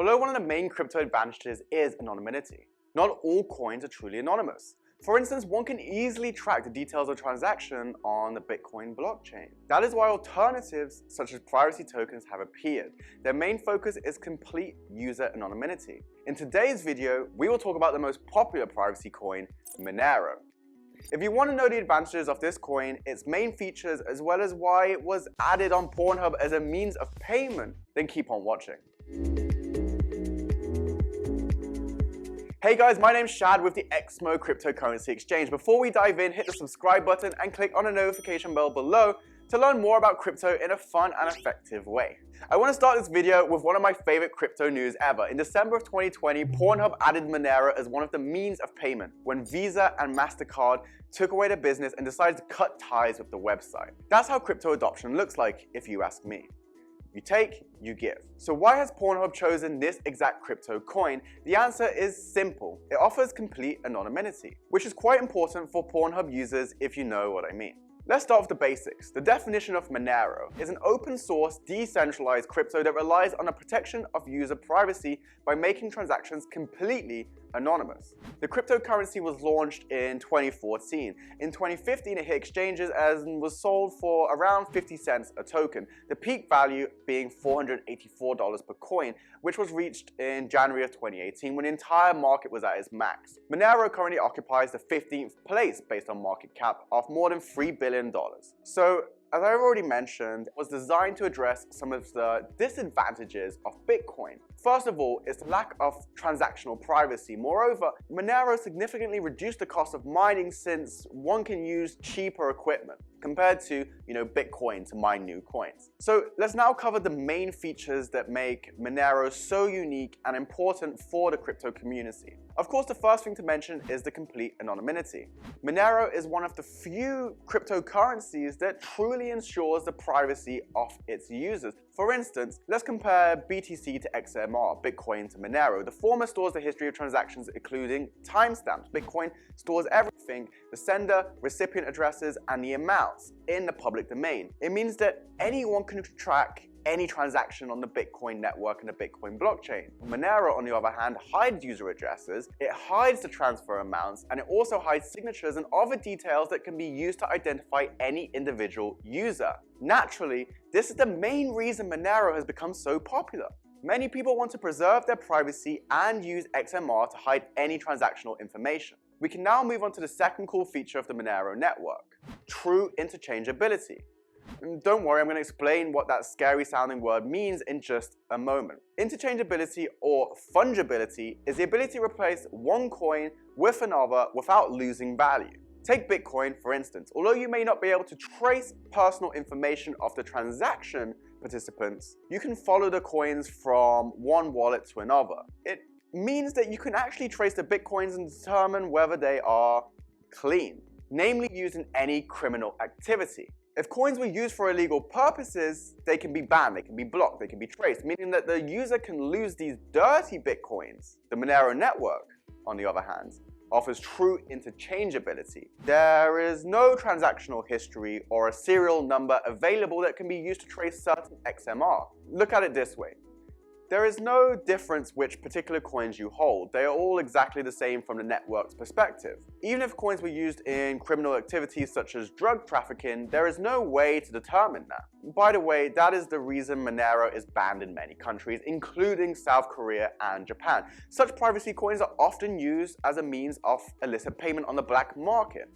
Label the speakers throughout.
Speaker 1: Although one of the main crypto advantages is anonymity, not all coins are truly anonymous. For instance, one can easily track the details of a transaction on the Bitcoin blockchain. That is why alternatives such as privacy tokens have appeared. Their main focus is complete user anonymity. In today's video, we will talk about the most popular privacy coin, Monero. If you want to know the advantages of this coin, its main features, as well as why it was added on Pornhub as a means of payment, then keep on watching. Hey guys, my name's Shad with the EXMO cryptocurrency exchange. Before we dive in, hit the subscribe button and click on the notification bell below to learn more about crypto in a fun and effective way. I want to start this video with one of my favorite crypto news ever. In December of 2020, Pornhub added Monero as one of the means of payment when Visa and MasterCard took away their business and decided to cut ties with the website. That's how crypto adoption looks like, if you ask me. You take, you give. So why has Pornhub chosen this exact crypto coin? The answer is simple. It offers complete anonymity, which is quite important for Pornhub users if you know what I mean. Let's start with the basics. The definition of Monero is an open source, decentralized crypto that relies on the protection of user privacy by making transactions completely anonymous. The cryptocurrency was launched in 2014. In 2015, it hit exchanges and was sold for around 50 cents a token, the peak value being $484 per coin, which was reached in January of 2018 when the entire market was at its max. Monero currently occupies the 15th place based on market cap of more than $3 billion. So, as I've already mentioned, it was designed to address some of the disadvantages of Bitcoin. First of all, is the lack of transactional privacy. Moreover, Monero significantly reduced the cost of mining since one can use cheaper equipment compared to, Bitcoin to mine new coins. So let's now cover the main features that make Monero so unique and important for the crypto community. Of course, the first thing to mention is the complete anonymity. Monero is one of the few cryptocurrencies that truly ensures the privacy of its users. For instance, let's compare BTC to XMR, Bitcoin to Monero. The former stores the history of transactions, including timestamps. Bitcoin stores everything, the sender, recipient addresses, and the amounts in the public domain. It means that anyone can track any transaction on the Bitcoin network and the Bitcoin blockchain. Monero, on the other hand, hides user addresses, it hides the transfer amounts, and it also hides signatures and other details that can be used to identify any individual user. Naturally, this is the main reason Monero has become so popular. Many people want to preserve their privacy and use XMR to hide any transactional information. We can now move on to the second cool feature of the Monero network, true interchangeability. Don't worry, I'm going to explain what that scary sounding word means in just a moment. Interchangeability or fungibility is the ability to replace one coin with another without losing value. Take Bitcoin, for instance. Although you may not be able to trace personal information of the transaction participants, you can follow the coins from one wallet to another. It means that you can actually trace the Bitcoins and determine whether they are clean, namely used in any criminal activity. If coins were used for illegal purposes, they can be banned, they can be blocked, they can be traced, meaning that the user can lose these dirty Bitcoins. The Monero network, on the other hand, offers true interchangeability. There is no transactional history or a serial number available that can be used to trace certain XMR. Look at it this way. There is no difference which particular coins you hold. They are all exactly the same from the network's perspective. Even if coins were used in criminal activities such as drug trafficking, there is no way to determine that. By the way, that is the reason Monero is banned in many countries, including South Korea and Japan. Such privacy coins are often used as a means of illicit payment on the black market.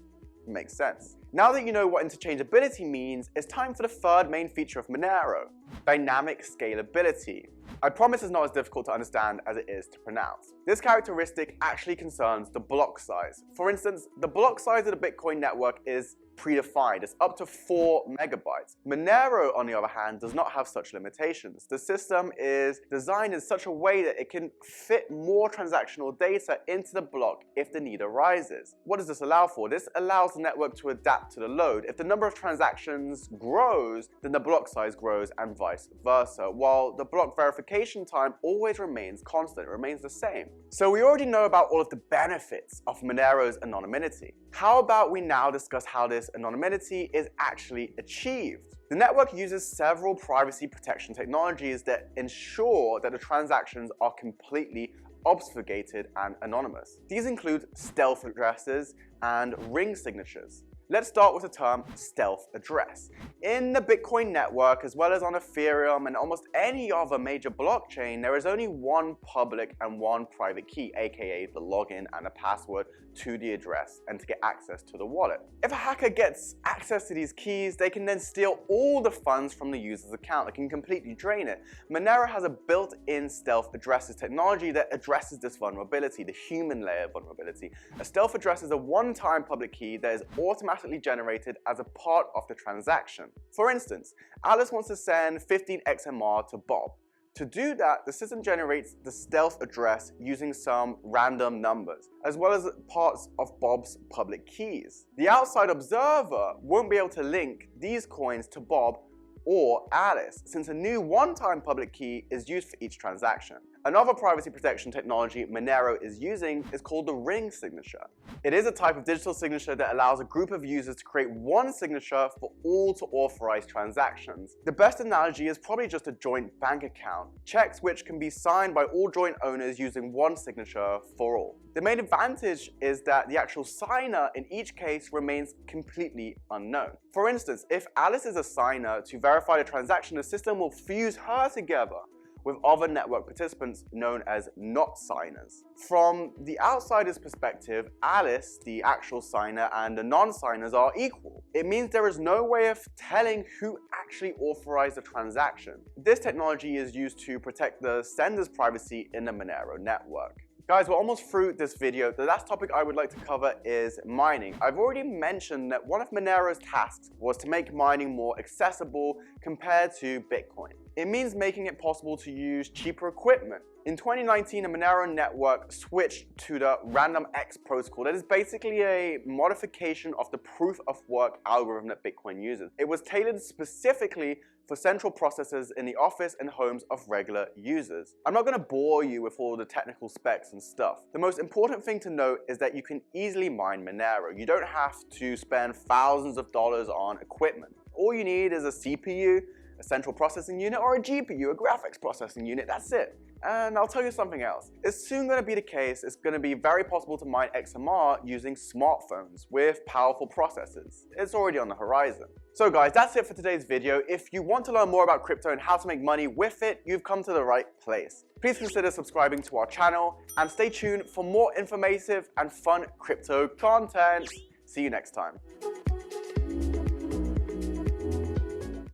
Speaker 1: Makes sense. Now that you know what interchangeability means, it's time for the third main feature of Monero, dynamic scalability. I promise it's not as difficult to understand as it is to pronounce. This characteristic actually concerns the block size. For instance, the block size of the Bitcoin network is predefined. It's up to 4 megabytes. Monero, on the other hand, does not have such limitations. The system is designed in such a way that it can fit more transactional data into the block if the need arises. What does this allow for? This allows the network to adapt to the load. If the number of transactions grows, then the block size grows and vice versa, while the block verification time always remains constant, it remains the same. So we already know about all of the benefits of Monero's anonymity. How about we now discuss how this anonymity is actually achieved? The network uses several privacy protection technologies that ensure that the transactions are completely obfuscated and anonymous. These include stealth addresses and ring signatures. Let's start with the term stealth address. In the Bitcoin network, as well as on Ethereum and almost any other major blockchain, there is only one public and one private key, aka the login and the password to the address and to get access to the wallet. If a hacker gets access to these keys, they can then steal all the funds from the user's account. They can completely drain it. Monero has a built-in stealth addresses technology that addresses this vulnerability, the human layer vulnerability. A stealth address is a one-time public key that is automatically generated as a part of the transaction. For instance, Alice wants to send 15 XMR to Bob. To do that, the system generates the stealth address using some random numbers, as well as parts of Bob's public keys. The outside observer won't be able to link these coins to Bob or Alice, since a new one-time public key is used for each transaction. Another privacy protection technology Monero is using is called the ring signature. It is a type of digital signature that allows a group of users to create one signature for all to authorize transactions. The best analogy is probably just a joint bank account, checks which can be signed by all joint owners using one signature for all. The main advantage is that the actual signer in each case remains completely unknown. For instance, if Alice is a signer to verify the transaction, the system will fuse her together with other network participants known as not signers. From the outsider's perspective, Alice, the actual signer, and the non-signers are equal. It means there is no way of telling who actually authorized the transaction. This technology is used to protect the sender's privacy in the Monero network. Guys, we're almost through this video. The last topic I would like to cover is mining. I've already mentioned that one of Monero's tasks was to make mining more accessible compared to Bitcoin. It means making it possible to use cheaper equipment. In 2019, the Monero network switched to the RandomX protocol. That is basically a modification of the proof of work algorithm that Bitcoin uses. It was tailored specifically for central processors in the office and homes of regular users. I'm not going to bore you with all the technical specs and stuff. The most important thing to note is that you can easily mine Monero. You don't have to spend thousands of dollars on equipment. All you need is a CPU, a central processing unit, or a GPU, a graphics processing unit. That's it. And I'll tell you something else. It's soon going to be the case, it's going to be very possible to mine XMR using smartphones with powerful processors. It's already on the horizon. So guys, that's it for today's video. If you want to learn more about crypto and how to make money with it, you've come to the right place. Please consider subscribing to our channel and stay tuned for more informative and fun crypto content. See you next time.